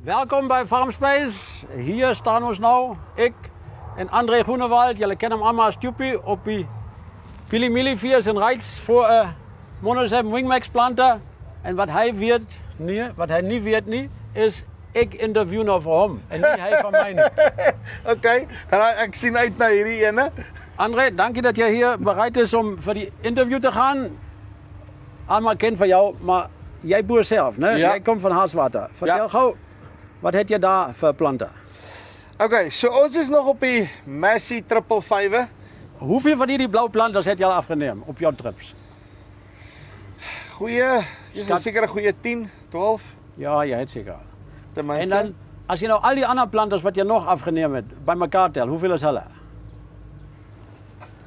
Welkom bij Farmspace. Hier staan ons nou, ik en André Groenewald. Jullie kennen hem allemaal als Tjoepie op die Pilimili 4 in Rijts voor Monosem Wingmax planten. En wat hij niet weet, is ik interview nou voor hem en niet hij van mij niet. Oké, ik zie uit naar hierdie ene. André, dank je dat jij hier bereid is om voor die interview te gaan. Allemaal kent van jou, maar jij boer zelf, né? Ja. Jij komt van Haaswater. Vertel gauw, wat heb je daar voor planten? Oké, so ons is nog op die Massey 555. Hoeveel van die blauwe planten heb je al afgenomen op jouw trips? Goeie, zeker een goeie 10, 12. Ja, je hebt zeker. Tenminste. En dan, als je nou al die andere planten wat je nog afgenomen hebt, bij elkaar telt, hoeveel is hulle?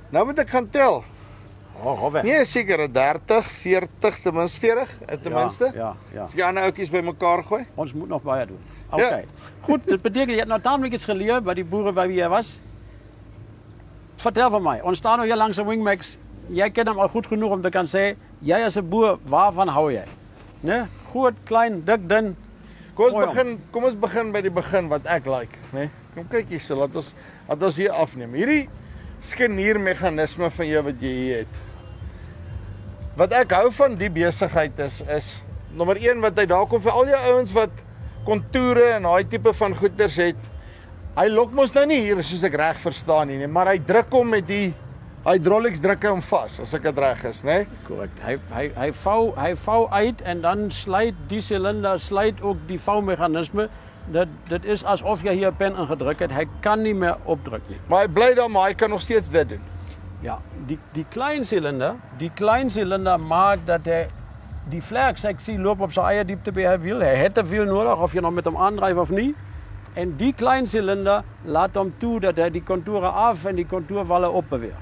Nou moet ik gaan tel. Oh, weg. Nee, zeker 30, 40, tenminste 40, tenminste. Ja. Als ik die andere oudjes bij elkaar gooi. Ons moet nog bij doen. Oké. Ja. Goed, dat betekent, je hebt nou tamelijk iets geleerd bij die boeren bij wie jij was. Vertel van mij, ons staan nog hier langs de Wingmax. Jij kent hem al goed genoeg om te kunnen zeggen, jij als een boer, waarvan hou jij? Nee? Goed, klein, dik, dun. Kom ons begin bij die begin wat ik like. Nee? Kom kyk hier so, laat ons hier afneem. Hierdie skeniermeganisme van jou wat jy hier het. Wat ek hou van die besigheid is nommer 1 wat hy daar kom vir al jou ouens wat kontoure en daai tipe van goeders het. Hy lok mos nou nie hier soos ek reg verstaan nie, maar hy druk hom met die hydraulics druk hom vas as ek dit reg is, né? Correct. Hij vouw uit en dan slijt die cilinder, slijt ook die vouwmechanisme. Dat is alsof je hier een pen ingedrukt hebt. Hij kan niet meer opdrukken. Maar hy bly daar, maar hy kan nog steeds dit doen. Ja, die klein cilinder maakt dat hij die vlerksectie loopt op zijn eigen diepte bij hij wil. Hij heeft te veel nodig, of je nog met hem aandrijft of niet. En die klein cilinder laat hem toe dat hij die contouren af en die contourwallen opbeweegt.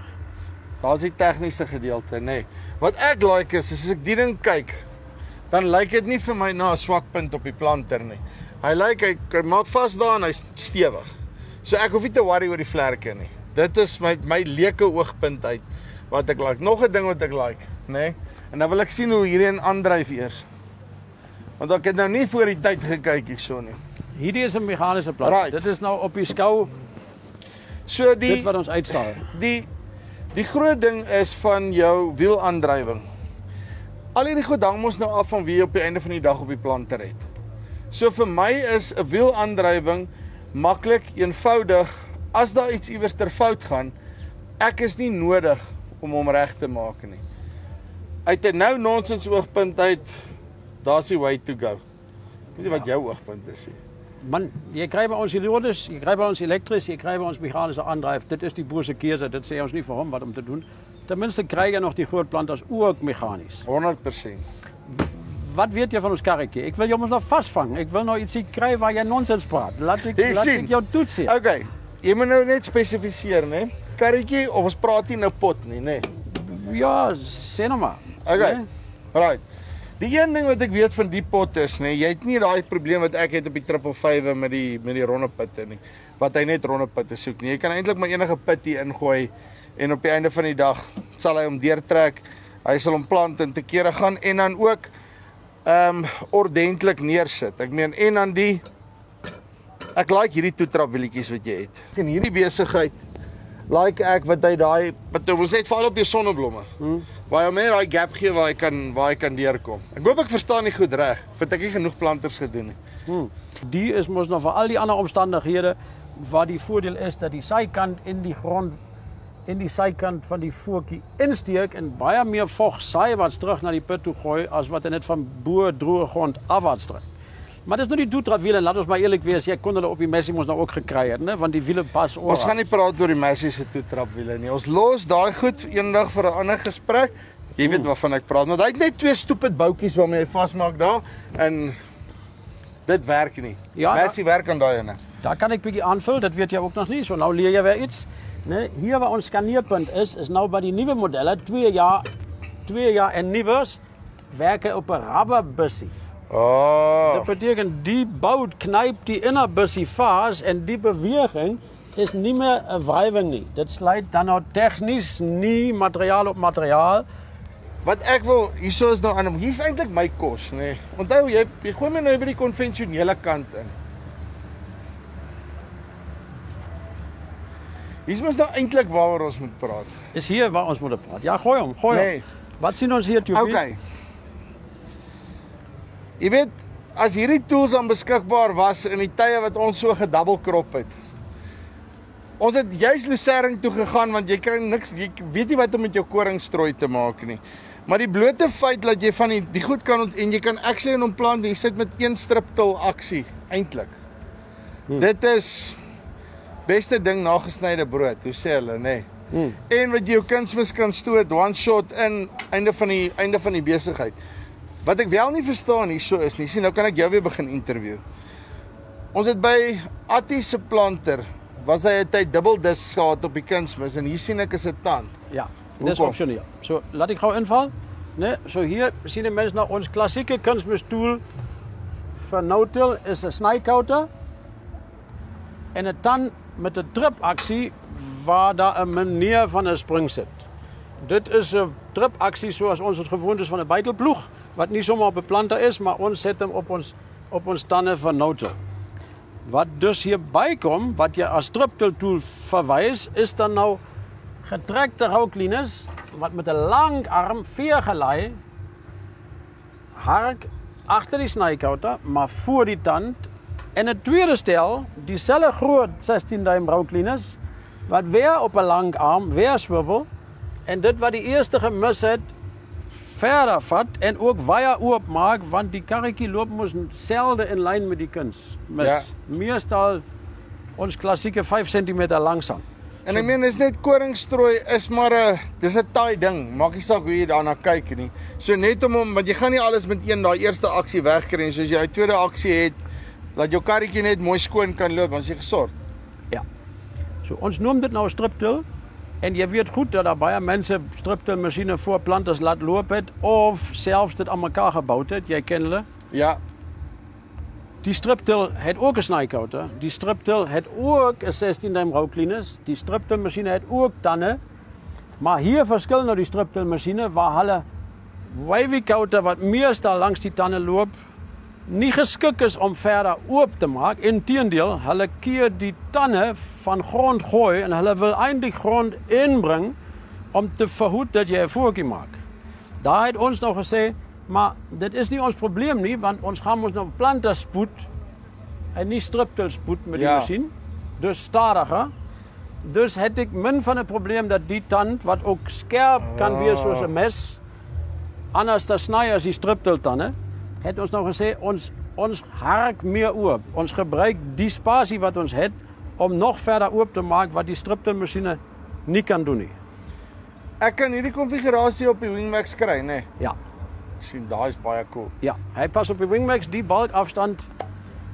Dat is die tegniese gedeelte, nee. Wat ek like is as ek die ding kyk, dan lyk dit nie vir my na 'n swak punt op die planter nie. Hy maak vas daar en hy's stewig. So ek hoef nie te worry oor die vlerke nie. Dit is my leuke oogpunt uit wat ek like. Nog 'n ding wat ek like, nê? En dan wil ek sien hoe hierdie een aandryf eers. Want ek het nou nie voor die tyd gekyk hierso nie. Hierdie is een mechanische plant. Right. Dit is nou op die skou. So Dit wat ons uitstaal. Die groot ding is van jou wielaandrywing. Al hierdie goed hang mos nou af van wie jy op die einde van die dag op die planter het. So vir my is 'n wielaandrywing maklik, eenvoudig. As daar iets iewers ter fout gaan, ek is nie nodig om hom reg te maak nie. Uit 'n nou nonsens oogpunt uit, daar's die way to go. Weet jy wat jou oogpunt is nie? Man, je krijgt bij ons hydraulisch, je krijgt bij ons elektrisch, je krijgt bij ons mechanische aandrijf. Dit is die boerse keuze, dat zei ons niet voor hem wat om te doen. Tenminste krijg je nog die grootplanters ook mechanisch. 100%. Wat weet je van ons karretje? Ik wil je ons nog vastvangen. Ik wil nou iets zien krijgen waar jij nonsens praat. Laat ik jou toetsen. Oké, jy moet nou net spesifiseer, né? Karretjie of ons praat nie nou pot nie, né? Ja, sê nou maar. Okay. Nee? Right. Die een ding wat ek weet van die pot is, nee, jy het nie daai probleem wat ek het op die 555 met die ronde putte nie. Wat hy net ronde putte soek nie. Jy kan eintlik maar enige put hier ingooi en op die einde van die dag sal hy hom deurtrek. Hy sal hom plant en te kere gaan en dan ook ordentlik neersit. Ek meen en dan ek like hierdie toetrapwielietjies wat jy het. En hierdie besigheid like ek wat hy daai ons net val op die sonneblomme. Waar jy meer daai gap gee waar hy kan deurkom. Ek hoop ek verstaan nie goed reg, want ek het nie genoeg planters gedoen nie. Die is mos nog voor al die andere omstandigheden waar die voordeel is dat die zijkant in die grond, in die zijkant van die voertjie insteek en baie meer vocht zijwaarts terug naar die put toe gooi als wat er net van boer droge grond afwaarts trekt. Maar dat is nou die doetrapwielen, laat ons maar eerlijk wees, jy kon hulle op die Massey ons nou ook gekry het, né? Want die wiele pas oor. Ons gaan nie praat oor die Massey se toetrapwiele nie. Ons los daai goed eendag vir 'n ander gesprek. Jy weet waarvan ek praat. Want hy het net 2 stupid boutjies waarmee hy vasmaak daar en dit werk nie. Ja, Massey werk aan daai ene. Daar kan ik een beetje aanvullen, dat weet jij ook nog niet. Zo, nou leer je weer iets. Nee, hier waar ons scaneerpunt is nou bij die nieuwe modellen, 2 jaar en nieuwers, werken op een rubberbussie. Oh. Dat betekent, die bout knijpt die innerbussie vast en die beweging is niet meer een wrijving. Dat slijt dan nou technisch niet materiaal op materiaal. wat ek wil, hierso is nou aan, hier is eintlik my kos, nê. Onthou, jy gooi my nou by die konvensionele kant in. Hier is mos nou eintlik waaroor ons moet praat. Is hier waar ons moet praat. Ja, gooi hom. Nee. Wat sien ons hier, Toepie? Okay. Jy weet, as hierdie tools dan beskikbaar was in die tye wat ons so gedubbelkrop het. Ons het juist Lucerne toe gegaan want jy kry niks, jy weet nie wat om met jou koringstrooi te maak nie. Maar die blote feit dat jy van die goed kan en jy kan actually in hom plant, jy sit met een striptil aksie eintlik. Dit is beste ding na gesnyde brood, hoe sê hulle, nê. En wat jy jou kunsmis kan stoot, one shot in einde van die besigheid. Wat ek wel nie verstaan hierso is nie, sien nou kan ek jou weer begin interview. Ons het by Attie se planter was hy 'n tyd dubbeldis gehad op die kunsmis en hier sien ek is 'n tand. Ja, dis opsioneel. So laat ek gou inval, né? So hier sien die mense nou ons klassieke kunsmis tool vir no-till is 'n snykouter en 'n tand met 'n trip aksie waar daar 'n meneer van 'n spring sit. Dit is 'n trip aksie soos ons het gewoond is van 'n buitelploeg wat nie sommer op 'n planter is, maar ons set hom op ons tande van no-till. Wat dus hier bykom, wat jy as striptill tool verwys, is dan nou getrekte roucleaners wat met 'n lang arm veergelei hark agter die snykouter, maar voor die tand en 'n tweede stel, dieselfde groot 16 duim roucleaners wat weer op 'n lang arm weer swivel en dit wat die eerste gemis het verder vat en ook baie oop maak want die karretjie loop mos selde in lyn met die kuns. Ja. Meestal ons klassieke 5 cm langsaan. En ek meen, is net koringstrooi is maar dis 'n taai ding. Maak nie saak hoe jy daarna kyk nie. So net want jy gaan nie alles met daai eerste aksie wegkry en soos jy daai tweede aksie het, dat jou karretjie net mooi skoon kan loop, dan is jy gesort. Ja. So ons noem dit nou striptill. En jy weet goed dat daar baie mense striptill masjiene voor planters laat loop het of selfs dit aan mekaar gebou het, jy ken hulle. Ja. Die striptill het ook 'n snykouter. Die striptill het ook 'n 16 duim roucleaners. Die striptill masjiene het ook tande. Maar hier verskil nou die striptill masjiene waar hulle wavy couter wat meestal langs die tande loop nie geskik is om verder oop te maak. Inteendeel, hulle keer die tande van grond gooi en hulle wil eintlik grond inbring om te verhoed dat jy 'n voetjie maak. Daar het ons nou gesê, maar dit is nie ons probleem nie, want ons gaan ons nou planter spoed en nie striptill spoed met die masjien. Dus stadiger. Dus het ek min van 'n probleem dat die tand wat ook skerp kan wees soos 'n mes anders te sny as die striptill tande. Het ons nou gesê, ons hark meer oop. Ons gebruik die spasie wat ons het om nog verder oop te maak wat die striptill masjiene nie kan doen nie. Ek kan hierdie konfigurasie op die Wingmax kry, né? Ja. Ek sien daai is baie cool. Ja, hy pas op die Wingmax, die balkafstand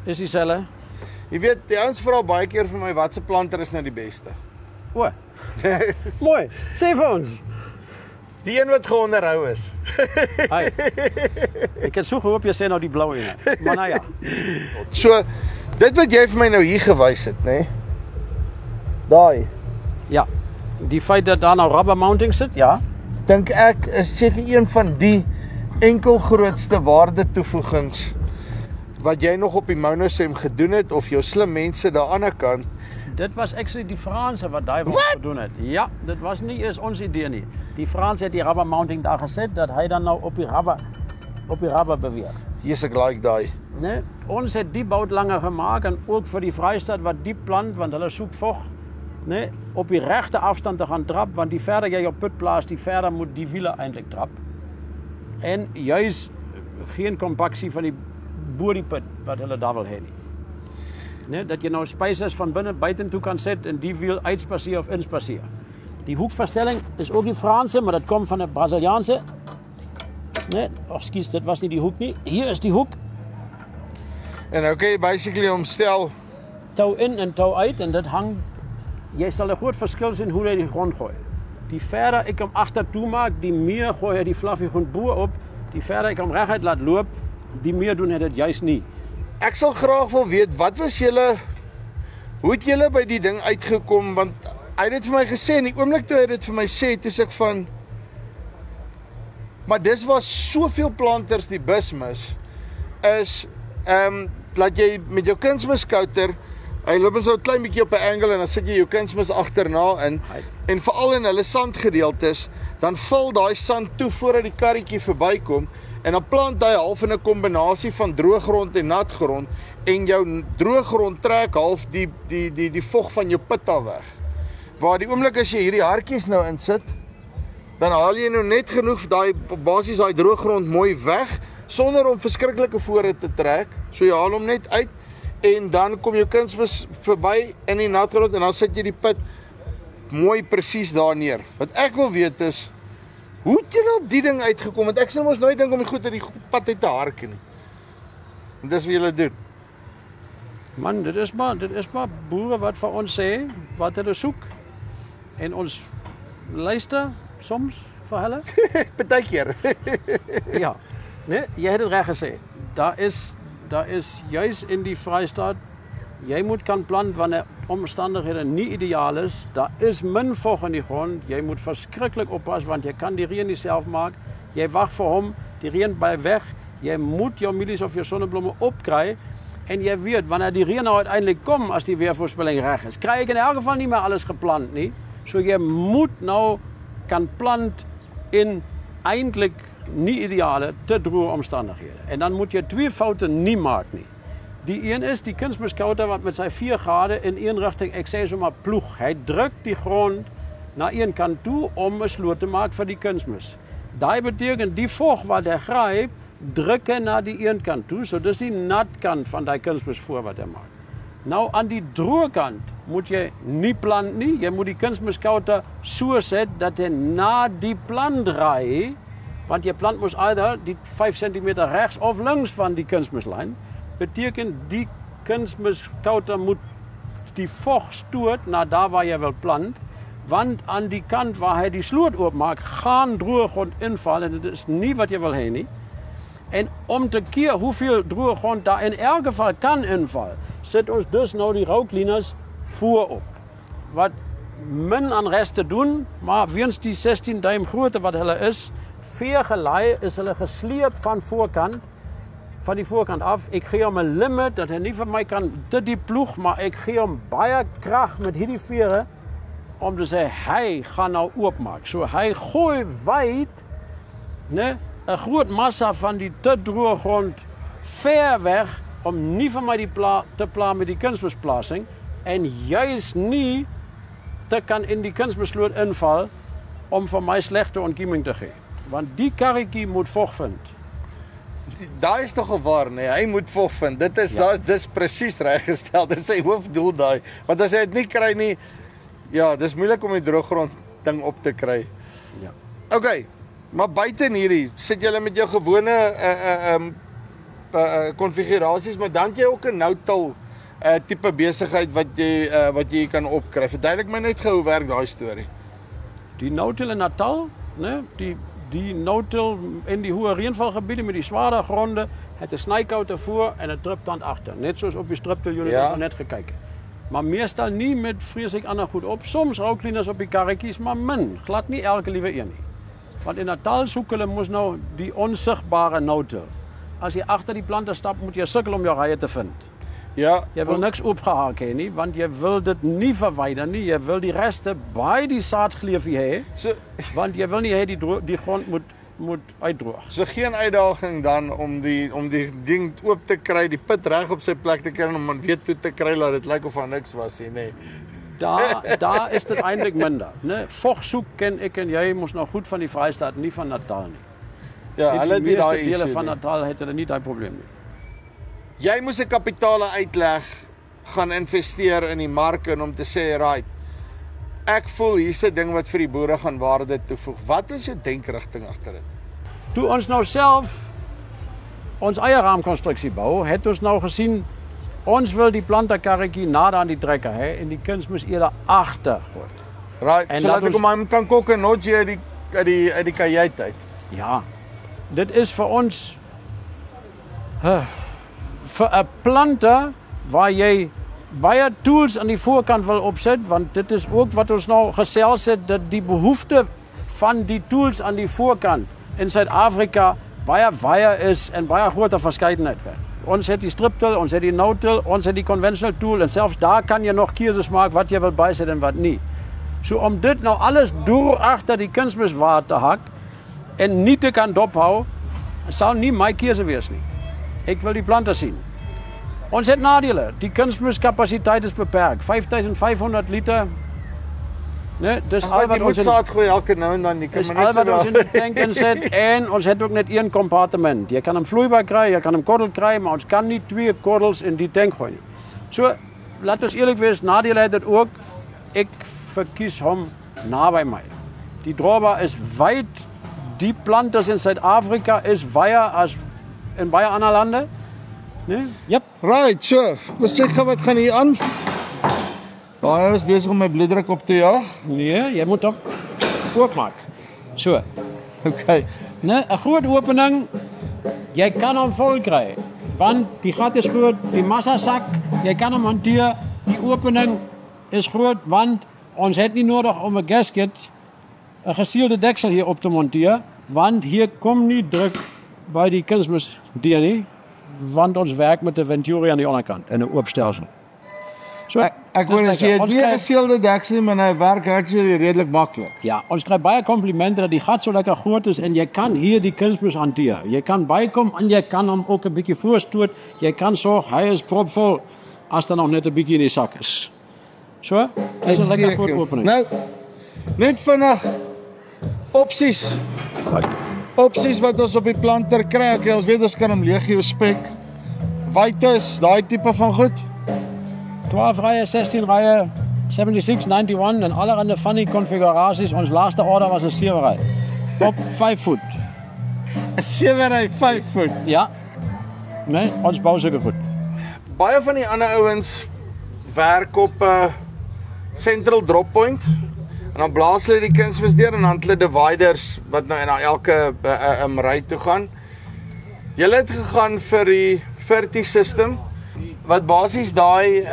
is dieselfde. Jy weet, die ouens vra baie keer vir my watse planter is nou die beste. O. Mooi. Sê vir ons. Die een wat geonderhou is. Hey. Ek het so gehoop jy sê nou die blou een. Maar nou ja. So, dit wat jy vir my nou hier gewys het, né? Daai. Ja. Die feit dat daar nou rubber mounting sit, ja. Dink ek is seker een van die enkel grootste waarde toevoegings wat jy nog op die Monosem gedoen het of jou slim mense daar aan die ander kant. Dit was actually die Franse wat daai wat gedoen het. Ja, dit was nie eens ons idee nie. Die Franse het die rubber mounting daar gesit dat hy dan nou op die rubber beweeg. Hier's ek like daai. Nee, ons het die bout langer gemaak en ook vir die Vrystaat wat diep plant want hulle soek vog. Nee, op die regte afstand te gaan trap want die verder jy op put plaas, die verder moet die wiele eintlik trap. En juis geen kompaksie van die bo die put wat hulle daar wil hê nie. Nee, dat jy nou spacers van binne buitentoe kan sit en die wiel uitspaseer of inspaseer. Die hoekverstelling is ook die Franse, maar dit kom van 'n Braziliaanse. Nee, ekskuus, dit was nie die hoek nie. Hier is die hoek. En okay, basically omstel Tou in en tou uit en dit hang. Jy sal 'n groot verskil sien hoe hy die grond gooi. Die verder ek hom agtertoe maak, die meer gooi hy die fluffy grond bo op. Die verder ek hom reguit laat loop, die meer doen hy dit juis nie. Ek sal graag wil weet, hoe het julle by die ding uitgekom, want hy het dit vir my gesê, en die oomblik toe hy dit vir my sê, toe ek van, Maar dis waar soveel planters die bus mis, is, laat jy met jou kunsmiskouter, hy loop ons nou 'n klein bietjie op 'n angle en dan sit jy jou kunsmis agterna in, en veral in hulle sandgedeeltes, dan val daai sand toe voordat die karretjie verbykom, en dan plant hy half in 'n kombinasie van droëgrond en natgrond, en jou droëgrond trek half die vog van jou put af weg. Waar die oomblik as jy hierdie hartjies nou insit, dan haal jy nou net genoeg basies daai droëgrond mooi weg, sonder om verskriklike vore te trek, so jy haal hom net uit, en dan kom jou kunsmis verby in die natgrond, en dan sit jy die put mooi presies daar neer. Wat ek wil weet is, hoe het julle op die ding uitgekom? Want ek sal mos nooit dink om die goed uit die pad uit te harken nie. En dis wat julle doen. Man, dit is maar boere wat vir ons sê, wat hulle soek, en ons luister soms vir hulle. Partykeer. Ja, nee, jy het dit reg gesê. Daar is juis in die Vrystaat, jy moet kan plant wanneer omstandighede nie ideaal is. Daar is min vog in die grond. Jy moet verskriklik oppas want jy kan die reën nie self maak. Jy wag vir hom, die reën bly weg. Jy moet jou mielies of jou sonneblomme opkry en jy weet wanneer die reën nou uiteindelik kom as die weervoorspelling reg is, kry ek in elk geval nie meer alles geplant nie. So jy moet nou kan plant in eintlik nie ideale, te droë omstandighede. En dan moet jy twee foute nie maak nie. Die een is die kunsmiskouter wat met sy 4 grade in een rigting, ek sê sommer ploeg. Hy druk die grond na een kant toe om 'n sloot te maak vir die kunsmis. Daai beteken die vog wat hy gryp, druk hy na die een kant toe, so dis die nat kant van daai kunsmis voor wat hy maak. Nou aan die droë kant moet jy nie plant nie, jy moet die kunsmiskouter so sit dat hy na die plant draai, want jy plant mos either die 5 cm regs of links van die kunsmislyn. Beteken die kunsmiskouter moet die vog stoot na daar waar jy wil plant, want aan die kant waar hy die sloot oopmaak, gaan droë grond inval en dit is nie wat jy wil hê nie. En om te keer hoeveel droë grond daar in elk geval kan inval, sit ons dus nou die roucleaners voorop. Wat min aan reste doen, maar weens die 16 duim grootte wat hulle is, veergelei is hulle gesleep van die voorkant af. Ek gee hom 'n limit dat hy nie vir my kan te diep ploeg, maar ek gee hom baie krag met hierdie vere om te sê hy gaan nou oopmaak. So hy gooi wyd, né, 'n groot massa van die te droë grond ver weg om nie vir my te pla met die kunsmisplasing en juis nie te kan in die kunsmisloot inval om vir my slegte ontkieming te gee. Want die karretjie moet vog vind. Daai is tog waar, nee, hy moet vog vind. Dit is dis presies reggestel. Dit is sy hoofdoel daai. Want as hy dit nie kry nie, ja, dis moeilik om die droëgrond ding op te kry. Ja. Okay, maar buite hierdie sit julle met jou gewone konfigurasies, maar dan het jy ook 'n no-till tipe besigheid wat jy kan opkry. Verduidelik my net gou hoe werk daai storie. Die no-till in Natal, né, die no-till in die hoë reënvalgebiede met die sware gronde, het 'n snykouter voor en 'n druptand agter, net soos op die striptil unit wat ons net gekyk het. Maar meestal nie met vreeslik ander goed op. Soms roucleaners op die karretjies, maar min, glad nie elke liewe een nie. Want in Natal soek hulle mos nou die onsigbare no-till. As jy agter die plante stap, moet jy sukkel om jou rye te vind. Ja, jy wil niks oopgehaak hê nie, want jy wil dit nie verwyder nie. Jy wil die reste by die saadgleufie hê, want jy wil nie hê die grond moet uitdroog. So geen uitdaging dan om die ding oop te kry, die put reg op sy plek te kry en om weer toe te kry dat dit lyk of daar niks was nie, nee. Daar is dit eintlik minder, né? Vog soek ken ek en jy mos nou goed van die Vrystaat, nie van Natal nie. Ja, hulle het nie daai dele van Natal het hulle nie daai probleem nie. Jy moes 'n kapitale uitleg gaan investeer in die mark en om te sê, right, ek voel hier's 'n ding wat vir die boere gaan waarde toevoeg. Wat is jou denkrigting agter dit? Toe ons nou self ons eie raamkonstruksie bou, het ons nou gesien ons wil die planterkarretjie nader aan die trekker hê en die kunsmis eerder agter gooi. Right, en so laat ek hom kan kok en notjie uit die kajuit uit. Ja. Dit is vir ons vir 'n planter waar jy baie tools aan die voorkant wil opsit, want dit is ook wat ons nou gesels het, dat die behoefte van die tools aan die voorkant in Suid-Afrika baie wye is en baie groter verskeidenheid weg. Ons het die striptil, ons het die no-till, ons het die conventional tool en selfs daar kan jy nog keuses maak wat jy wil bysit en wat nie. So om dit nou alles deur agter die kunsmiswaar te hak en nie te kan dophou, sal nie my keuse wees nie. Ek wil die plante sien. Ons het nadele. Die kunsmiskapasiteit is beperk. 5500 liter. Nee, dis al wat ons saad gooi elke nou en dan. Dis al wat ons in die tank inset en ons het ook net een kompartement. Jy kan hom vloeibaar kry, jy kan hom korrel kry, maar ons kan nie 2 korrels in die tank gooi nie. So, laat ons eerlik wees, nadele het dit ook. Ek verkies hom naby my. Die drawbaar is wyd. Die plantes in Suid-Afrika is wyer as in baie ander lande. Nee? Yep. Right, so. Ons check gou wat gaan hier aan. Baie is besig om my bloeddruk op te jaag. Nee, jy moet hom oopmaak. So. Okay. Nee, 'n groot opening. Jy kan hom vol kry. Want die gat is groot, die massa sak, jy kan hom hanteer. Die opening is groot want ons het nie nodig om 'n gasket, 'n geseelde deksel hier op te monteer, want hier kom nie druk by die kunsmis deur nie, want ons werk met 'n Venturi aan die onderkant en 'n oop stelsel. So, ek wil as jy het nie 'n geseelde deksel, maar hy werk actually redelik maklik. Ja, ons kry baie komplimente dat die gat so lekker groot is en jy kan hier die kunsmis hanteer. Jy kan bykom en jy kan hom ook 'n bietjie voorstoot. Jy kan sorg hy is propvol as daar nog net 'n bietjie in die sak is. So, dis 'n lekker groot opening. Nou, net vinnig opsies. Opsies wat ons op die planter kry. Okay, ons weet ons kan hom legio spek. Wytes, daai tipe van goed. 12 rye, 16 rye, 76, 91 en allerhande funny konfigurasies. Ons laaste order was 'n 7 ry. Op 5 voet. 'n 7 ry 5 voet. Ja. Nee, ons bou seker goed. Baie van die ander ouens werk op 'n central drop point. En dan blaas hulle die kunsmis deur en dan het hulle dividers wat nou na elke ry toe gaan. Julle het gegaan vir die 30 system wat basies daai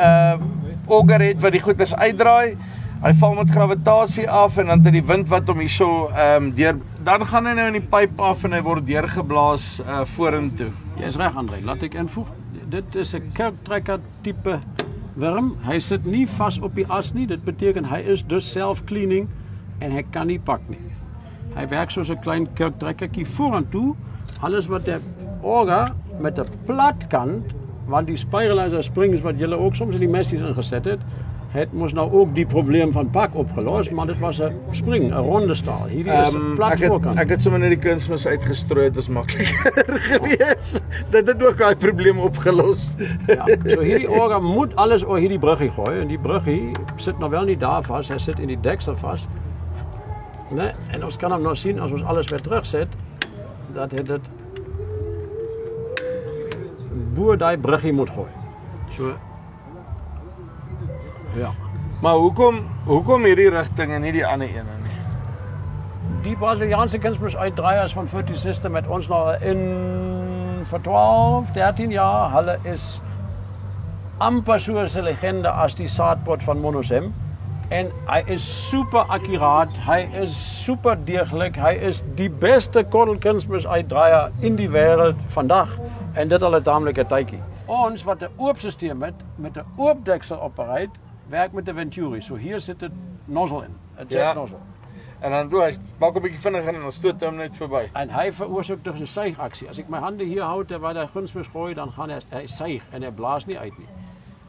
auger het wat die goeders uitdraai. Hy val met gravitasie af en dan het hy die wind wat hom hierso deur dan gaan hy nou in die pyp af en hy word deurgeblaas vorentoe. Jy is reg, André. Laat ek invoeg. Dit is 'n kurktrekker tipe worm. Hy sit nie vas op die as nie. Dit beteken hy is dus self-cleaning en hy kan nie pak nie. Hy werk soos 'n klein kurktrekkertjie vorentoe. Alles wat die auger met 'n plat kant, want die spiralizer springs wat julle ook soms in die messies ingeset het mos nou ook die probleem van pak opgelos, maar dit was 'n spring, 'n ronde staal. Hierdie is 'n plat voorkant. Ek het sommer net die kunsmis uitgestrooi, dit was makliker gewees. Dit het ook daai probleem opgelos. Ja, so hierdie auger moet alles oor hierdie bruggie gooi en die bruggie sit nou wel nie daar vas, hy sit in die deksel vas. Nee, en ons kan hom nou sien as ons alles weer terugset dat dit bo daai bruggie moet gooi. So ja. Maar hoekom hierdie rigting en nie die ander ene nie? Die Brasiliaanse kunsmis uitdraaiers van 40 System met ons nou in vir 12, 13 jaar. Hulle is amper so 'n legende as die saadpot van Monosem. En hy is super akkuraat, hy is super deeglik, hy is die beste korrelkunsmis uitdraaier in die wêreld vandag. En dit al 'n taamlike tydjie. Ons wat 'n oop stelsel met 'n oop deksel opereer, werk met 'n Venturi. So hier sit 'n nozzle in, 'n jet nozzle. En dan doe hy maak 'n bietjie vinniger en dan stoot hy hom net verby. En hy veroorsaak dus 'n suigaksie. As ek my hande hier hou terwyl hy kunsmis gooi, dan gaan hy suig en hy blaas nie uit nie.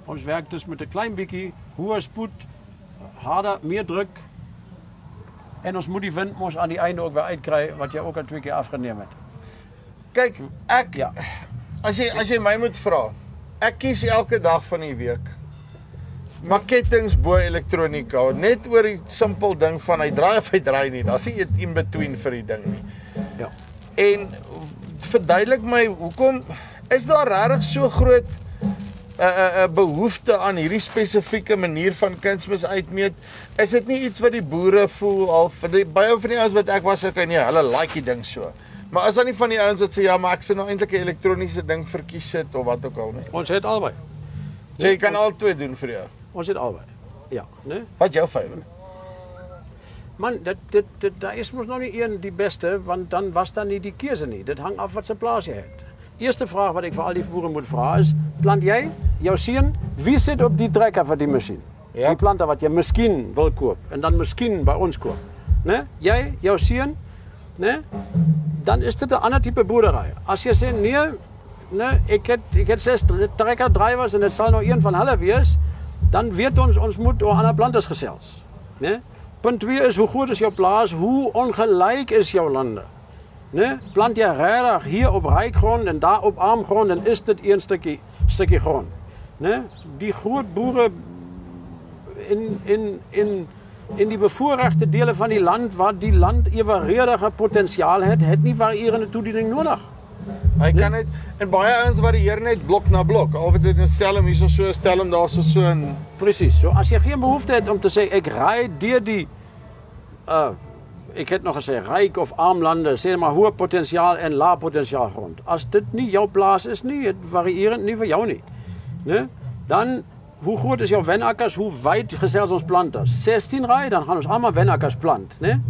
Ons werk dus met 'n klein bietjie hoër spoed, harder, meer druk. En ons moet die wind mos aan die einde ook weer uitkry wat jy ook al 2 keer afgeneem het. Kyk, as jy my moet vra, ek kies elke dag van die week marketings bo elektronika, net oor die simpel ding van hy draai of hy draai nie, daar's nie in between vir die ding nie. Ja. En verduidelik my, hoekom is daar regtig so groot 'n behoefte aan hierdie spesifieke manier van kunsmis uitmeet? Is dit nie iets wat die boere voel al vir baie van die ouens wat ek was, okay nee, hulle like die ding so. Maar is daar nie van die ouens wat sê ja, maar ek sou nou eintlik 'n elektroniese ding verkies het of wat ook al nie? Ons het albei. So jy kan al twee doen vir jou. Ons het albei. Ja, né? Wat jou favourite? Man, daar is mos nog niet één die beste, want dan was daar niet die keuze niet. Dat hangt af wat ze plaats je hebt. Eerste vraag wat ik voor al die boeren moet vragen is, plant jij, jouw zien, wie zit op die trekker van die machine? Ja. Die planten wat je misschien wil kopen en dan misschien bij ons koopt. Nee? Jij, jouw zien, nee? Dan is dit een ander type boerderij. Als je zegt, nee, ik heb 6 trekkerdrijvers en het zal nog één van hulle wees, dan weet ons moet door andere planters gezels. Nee? Punt 2 is, hoe goed is jouw plaats, hoe ongelijk is jouw landen. Nee? Plant je redelijk hier op rijkgrond en daar op armgrond, dan is dit één stukje grond. Nee? Die grote boeren in die bevoorrechte delen van die land, waar die land evenredige potentiaal het niet variërende toediening nodig. Hy kan net, en baie ouens varieer net blok na blok. Al wat dit een stelm hier so, stelm daar so en... Precies, so als je geen behoefte hebt om te zeggen, ik rij die, ik heb nog gezegd, rijk of arm landen, zeg maar hoog potentiaal en laag potentiaal grond. Als dit niet jouw plaats is, niet, het variërend niet voor jou niet. Nee? Dan, hoe groot is jouw wenakkers, hoe wijd gezels ons planten? 16 rij, dan gaan ons allemaal wenakkers plant. Nee?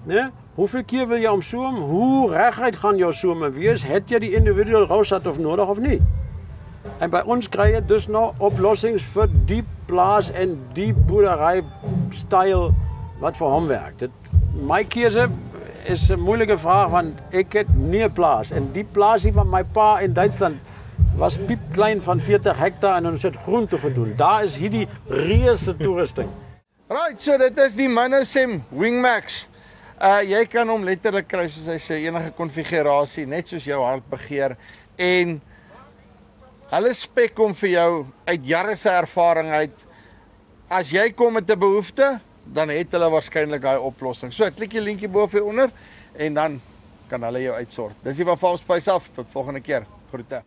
Nee? Hoeveel keer wil je omzoom? Hoe recht gaan jouw zoomen wees? Heb je die individueel roosat of nodig of niet? En bij ons krijg je dus nog oplossings voor die plaats en die boerderijstijl wat voor hem werkt. Mijn keuze is een moeilijke vraag, want ik heb niet plaats. En die plaats die van mijn pa in Duitsland was piepklein van 40 hectare en ons het groente gedoen. Daar is hier die reuse toerusting. Right, so dit is die Monosem Wingmax. Jy kan hom letterlik kry soos hy sê, enige konfigurasie, net soos jou hart begeer. En hulle spek hom vir jou uit jare se ervaring uit. As jy kom met 'n behoefte, dan het hulle waarskynlik daai oplossing. So, klik die linkie bo vir onder en dan kan hulle jou uitsort. Dis die van Farm Spice af. Tot volgende keer. Groete.